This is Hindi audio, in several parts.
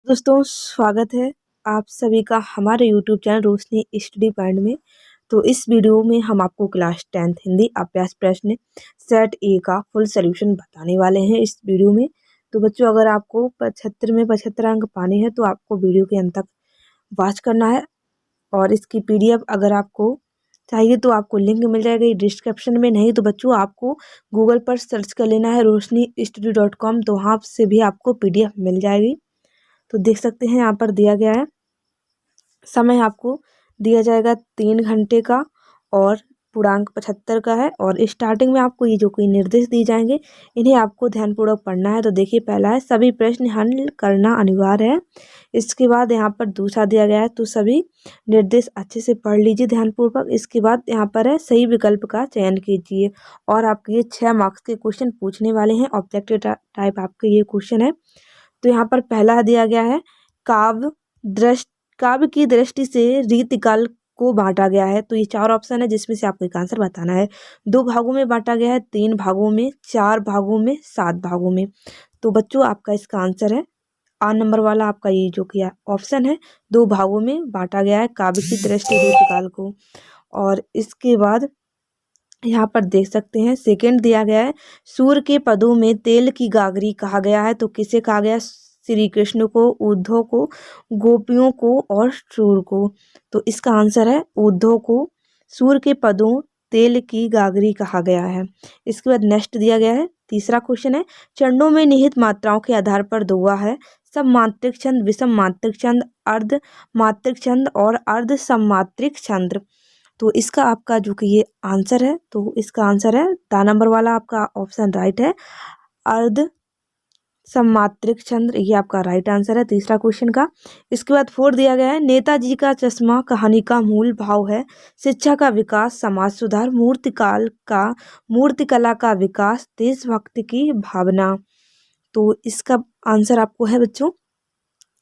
दोस्तों स्वागत है आप सभी का हमारे YouTube चैनल रोशनी स्टडी पॉइंट में। तो इस वीडियो में हम आपको क्लास 10th हिंदी अभ्यास प्रश्न सेट ए का फुल सॉल्यूशन बताने वाले हैं इस वीडियो में। तो बच्चों अगर आपको 75 में 75 अंक पाने हैं तो आपको वीडियो के अंत तक वॉच करना है। और इसकी PDF अगर आपको चाहिए तो आपको लिंक मिल जाएगा डिस्क्रिप्शन में, नहीं तो बच्चों आपको गूगल पर सर्च कर लेना है roshnistudy.com, तो वहाँ से भी आपको PDF मिल जाएगी। तो देख सकते हैं यहाँ पर दिया गया है समय आपको दिया जाएगा 3 घंटे का और पूर्णांक 75 का है। और स्टार्टिंग में आपको ये जो कोई निर्देश दिए जाएंगे इन्हें आपको ध्यानपूर्वक पढ़ना है। तो देखिए पहला है सभी प्रश्न हल करना अनिवार्य है। इसके बाद यहाँ पर दूसरा दिया गया है तो सभी निर्देश अच्छे से पढ़ लीजिए ध्यानपूर्वक। इसके बाद यहाँ पर है सही विकल्प का चयन कीजिए और आपके ये 6 मार्क्स के क्वेश्चन पूछने वाले हैं। ऑब्जेक्टिव टाइप आपके ये क्वेश्चन है। तो यहाँ पर पहला दिया गया है काव्य की दृष्टि से रीतिकाल को बांटा गया है। तो ये 4 ऑप्शन है जिसमें से आपको एक आंसर बताना है। 2 भागों में बांटा गया है, 3 भागों में, 4 भागों में, 7 भागों में। तो बच्चों आपका इसका आंसर है आ नंबर वाला आपका ये जो किया ऑप्शन है। 2 भागों में बांटा गया है काव्य की दृष्टि रीतिकाल को। और इसके बाद यहाँ पर देख सकते हैं सेकंड दिया गया है सूर्य के पदों में तेल की गागरी कहा गया है। तो किसे कहा गया? श्री कृष्ण को, उद्धव को, गोपियों को और सूर्य को। तो इसका आंसर है उद्धव को सूर्य के पदों तेल की गागरी कहा गया है। इसके बाद नेक्स्ट दिया गया है तीसरा क्वेश्चन है चरणों में निहित मात्राओं के आधार पर दुआ है सब मात्रिक छंद, विषम मात्रिक छंद, अर्ध मात्रिक छंद और अर्ध सममात्रिक छंद। तो इसका आपका जो कि ये आंसर है तो इसका आंसर है दा नंबर वाला आपका ऑप्शन राइट है, अर्ध सममात्रिक छंद। ये आपका राइट आंसर है तीसरा क्वेश्चन का। इसके बाद 4 दिया गया है नेताजी का चश्मा कहानी का मूल भाव है शिक्षा का विकास, समाज सुधार, मूर्तिकला का विकास, देशभक्ति की भावना। तो इसका आंसर आपको है बच्चों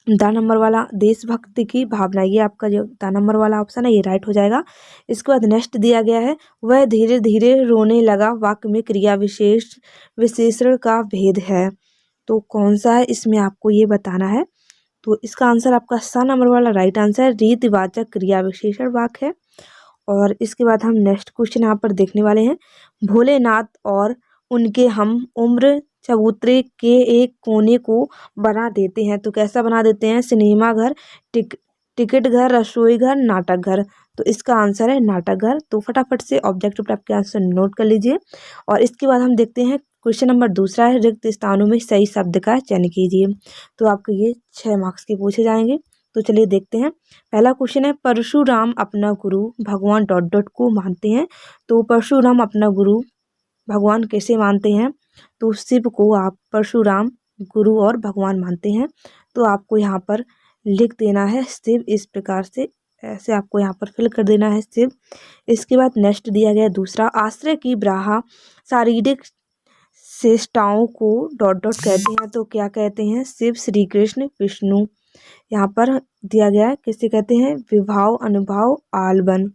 दा नंबर वाला देशभक्ति की भावना। ये आपका जो दा नंबर वाला ऑप्शन है ये राइट हो जाएगा। इसके बाद नेक्स्ट दिया गया है वह धीरे धीरे रोने लगा वाक्य में क्रिया विशेषण का भेद है। तो कौन सा है इसमें आपको ये बताना है। तो इसका आंसर आपका सा नंबर वाला राइट आंसर है रीतिवाचक क्रिया विशेषण वाक्य है। और इसके बाद हम नेक्स्ट क्वेश्चन यहाँ पर देखने वाले हैं भोलेनाथ और उनके हम उम्र चबूतरे के एक कोने को बना देते हैं। तो कैसा बना देते हैं? सिनेमा घर, टिकट घर, रसोई घर, नाटक घर। तो इसका आंसर है नाटक घर। तो फटाफट से ऑब्जेक्टिव टाइप के आंसर नोट कर लीजिए। और इसके बाद हम देखते हैं क्वेश्चन नंबर दूसरा है रिक्त स्थानों में सही शब्द का चयन कीजिए। तो आपके ये 6 मार्क्स के पूछे जाएंगे। तो चलिए देखते हैं। पहला क्वेश्चन है परशुराम अपना गुरु भगवान डॉट डॉट को मानते हैं। तो परशुराम अपना गुरु भगवान कैसे मानते हैं? तो शिव को आप परशुराम गुरु और भगवान मानते हैं। तो आपको यहाँ पर लिख देना है शिव, इस प्रकार से ऐसे आपको यहाँ पर फिल कर देना है शिव। इसके बाद नेक्स्ट दिया गया दूसरा आश्रय की ब्राहा शारीरिक चेष्टाओं को डॉट डॉट कहते हैं। तो क्या कहते हैं? शिव, श्री कृष्ण, विष्णु। यहाँ पर दिया गया है किसे कहते हैं? विभाव, अनुभाव, आलबन।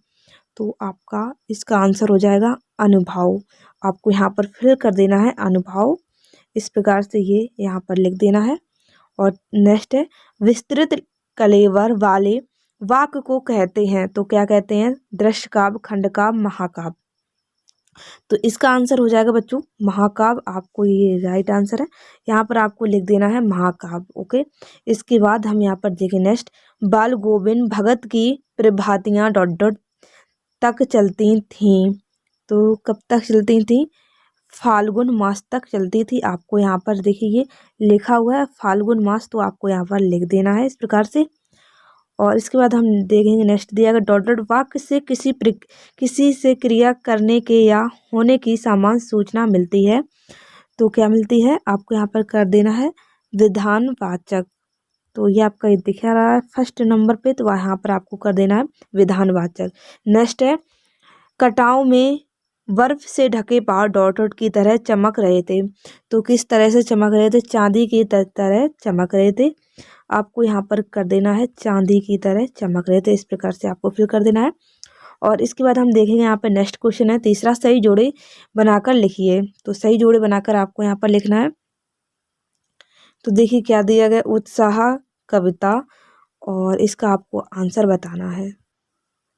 तो आपका इसका आंसर हो जाएगा अनुभाव। आपको यहाँ पर फिल कर देना है अनुभाव, इस प्रकार से ये यहाँ पर लिख देना है। और नेक्स्ट है विस्तृत कलेवर वाले वाक्य को कहते हैं। तो क्या कहते हैं? दृश्य काव्य, खंड काव्य, महाकाव्य। तो इसका आंसर हो जाएगा बच्चों महाकाव्य। आपको ये राइट आंसर है। यहाँ पर आपको लिख देना है महाकाव्य। ओके। इसके बाद हम यहाँ पर देखें नेक्स्ट बाल गोविंद भगत की प्रभातियाँ डॉट डॉट तक चलती थीं। तो कब तक चलती थीं? फाल्गुन मास तक चलती थी। आपको यहाँ पर देखिए लिखा हुआ है फाल्गुन मास, तो आपको यहाँ पर लिख देना है इस प्रकार से। और इसके बाद हम देखेंगे नेक्स्ट दिया गया डॉट डॉट वाक्य से किसी से क्रिया करने के या होने की सामान्य सूचना मिलती है। तो क्या मिलती है? आपको यहाँ पर कर देना है विधानवाचक। तो ये आपका ये दिखा रहा है फर्स्ट नंबर पे, तो यहाँ पर आपको कर देना है विधानवाचक। नेक्स्ट है कटाव में बर्फ से ढके पहाड़ डॉट डॉट की तरह चमक रहे थे। तो किस तरह से चमक रहे थे? चांदी की तरह चमक रहे थे। आपको यहाँ पर कर देना है चांदी की तरह चमक रहे थे, इस प्रकार से आपको फिल कर देना है। और इसके बाद हम देखेंगे यहाँ पर नेक्स्ट क्वेश्चन है तीसरा सही जोड़े बनाकर लिखिए। तो सही जोड़े बनाकर आपको यहाँ पर लिखना है। तो देखिए क्या दिया गया उत्साह कविता, और इसका आपको आंसर बताना है।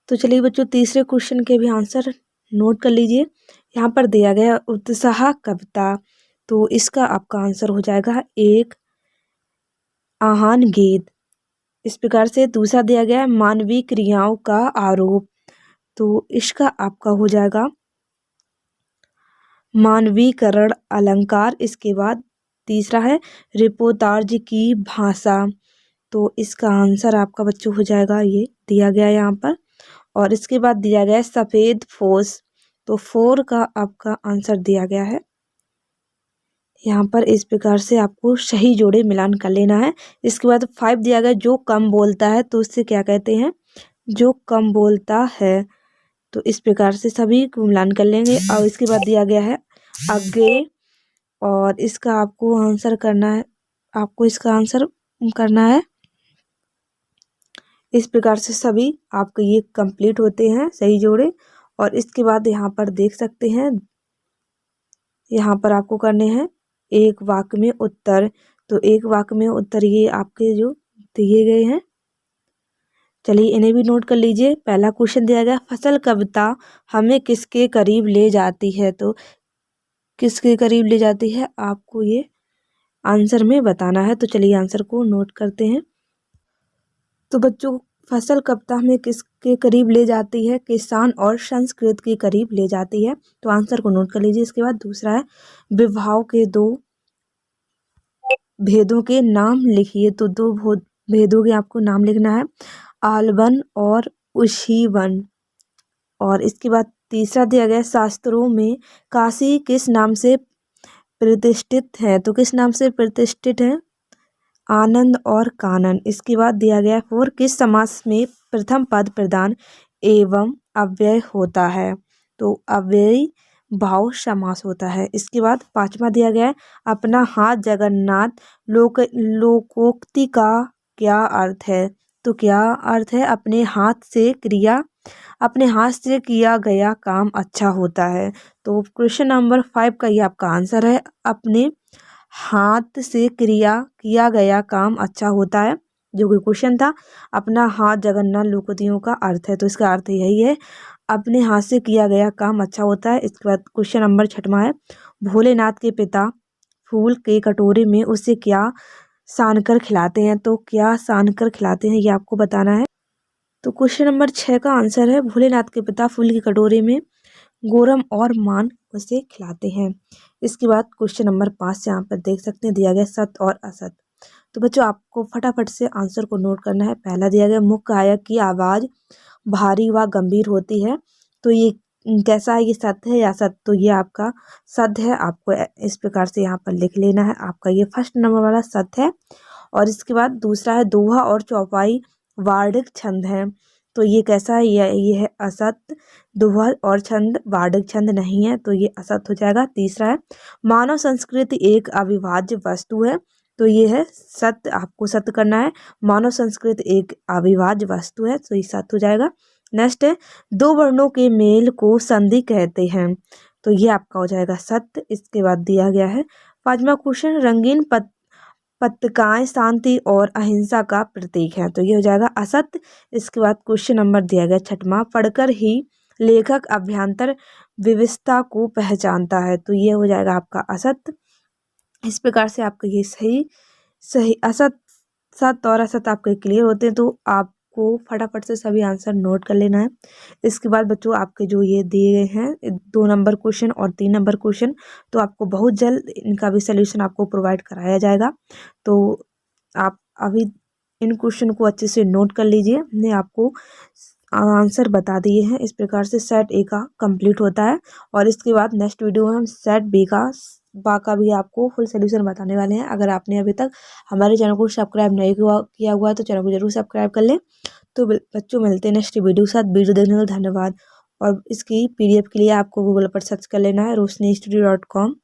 तो चलिए बच्चों, तीसरे क्वेश्चन के भी आंसर नोट कर लीजिए। यहाँ पर दिया गया उत्साह कविता, तो इसका आपका आंसर हो जाएगा एक आहान गेद। इस प्रकार से दूसरा दिया गया है मानवीय क्रियाओं का आरोप, तो इसका आपका हो जाएगा मानवीकरण अलंकार। इसके बाद तीसरा है रिपोर्टाज की भाषा, तो इसका आंसर आपका बच्चों हो जाएगा, ये दिया गया है यहाँ पर। और इसके बाद दिया गया है सफ़ेद फोस, तो 4 का आपका आंसर दिया गया है यहाँ पर। इस प्रकार से आपको सही जोड़े मिलान कर लेना है। इसके बाद 5 दिया गया जो कम बोलता है, तो उससे क्या कहते हैं, जो कम बोलता है। तो इस प्रकार से सभी को मिलान कर लेंगे। और इसके बाद दिया गया है आगे, और इसका आपको आंसर करना है, आपको इसका आंसर करना है। इस प्रकार से सभी आपके ये कंप्लीट होते हैं सही जोड़े। और इसके बाद यहाँ पर देख सकते हैं, यहाँ पर आपको करने हैं एक वाक्य में उत्तर, तो एक वाक्य में उत्तर ये आपके जो दिए गए हैं, चलिए इन्हें भी नोट कर लीजिए। पहला क्वेश्चन दिया गया फसल कविता हमें किसके करीब ले जाती है, तो किसके करीब ले जाती है आपको ये आंसर में बताना है। तो चलिए आंसर को नोट करते हैं। तो बच्चों, फसल कविता हमें किसके करीब ले जाती है, किसान और संस्कृत के करीब ले जाती है, तो आंसर को नोट कर लीजिए। इसके बाद दूसरा है विवाह के 2 भेदों के नाम लिखिए, तो 2 भेदों के आपको नाम लिखना है, आलवन और उशीवन। और इसके बाद तीसरा दिया गया शास्त्रों में काशी किस नाम से प्रतिष्ठित है, तो किस नाम से प्रतिष्ठित है, आनंद और कानन। इसके बाद दिया गया 4 किस समास में प्रथम पद प्रधान एवं अव्यय होता है, तो अव्ययी भाव समास होता है। इसके बाद 5वां दिया गया है अपना हाथ जगन्नाथ लोकोक्ति का क्या अर्थ है, तो क्या अर्थ है, अपने हाथ से किया गया काम अच्छा होता है। तो क्वेश्चन नंबर 5 का ये आपका आंसर है, अपने हाथ से किया गया काम अच्छा होता है, जो कि क्वेश्चन था। अपना हाथ जगन्नाथ लोकोक्तियों का अर्थ है, तो इसका अर्थ यही है, अपने हाथ से किया गया काम अच्छा होता है। इसके बाद क्वेश्चन नंबर 6वां है भोलेनाथ के पिता फूल के कटोरे में उसे क्या सान कर खिलाते हैं, तो क्या सान कर खिलाते हैं ये आपको बताना है। तो क्वेश्चन नंबर 6 का आंसर है भोलेनाथ के पिता फूल के कटोरे में गोरम और मान उसे खिलाते हैं। इसके बाद क्वेश्चन नंबर 5 से यहाँ पर देख सकते हैं दिया गया सत्य और असत्य, तो बच्चों आपको फटाफट से आंसर को नोट करना है। पहला दिया गया मुख्य गायक की आवाज़ भारी व गंभीर होती है, तो ये कैसा है, ये सत्य है या असत्य, तो ये आपका सत्य है। आपको इस प्रकार से यहाँ पर लिख लेना है, आपका ये फर्स्ट नंबर वाला सत्य है। और इसके बाद दूसरा है दोहा और चौपाई वार्णिक छंद है, तो ये कैसा है, ये है असत्य। दोहा और छंद वार्णिक छंद नहीं है, तो ये असत्य हो जाएगा। तीसरा है मानव संस्कृति एक अविभाज्य वस्तु है, तो ये है सत्य, आपको सत्य करना है। मानव संस्कृति एक अविभाज्य वस्तु है, तो ये सत्य हो जाएगा। नेक्स्ट है 2 वर्णों के मेल को संधि कहते हैं, तो ये आपका हो जाएगा सत्य। इसके बाद दिया गया है 5वां क्वेश्चन रंगीन पत्रिकाएं शांति और अहिंसा का प्रतीक है, तो ये हो जाएगा असत्य। इसके बाद क्वेश्चन नंबर दिया गया 6वां पढ़कर ही लेखक अभ्यंतर विविधता को पहचानता है, तो ये हो जाएगा आपका असत्य। इस प्रकार से आपका ये सही असत्य सत्य और असत्य आपके क्लियर होते हैं, तो आपको फटाफट से सभी आंसर नोट कर लेना है। इसके बाद बच्चों आपके जो ये दिए गए हैं 2 नंबर क्वेश्चन और 3 नंबर क्वेश्चन, तो आपको बहुत जल्द इनका भी सलूशन आपको प्रोवाइड कराया जाएगा। तो आप अभी इन क्वेश्चन को अच्छे से नोट कर लीजिए, हमने आपको आंसर बता दिए हैं। इस प्रकार से सेट ए का कंप्लीट होता है, और इसके बाद नेक्स्ट वीडियो में हम सेट बी का भी आपको फुल सोल्यूशन बताने वाले हैं। अगर आपने अभी तक हमारे चैनल को सब्सक्राइब नहीं किया हुआ है तो चैनल को जरूर सब्सक्राइब कर लें। तो बच्चों मिलते हैं नेक्स्ट वीडियो के साथ। वीडियो देखने के लिए धन्यवाद। और इसकी PDF के लिए आपको गूगल पर सर्च कर लेना है roshnistudio.com।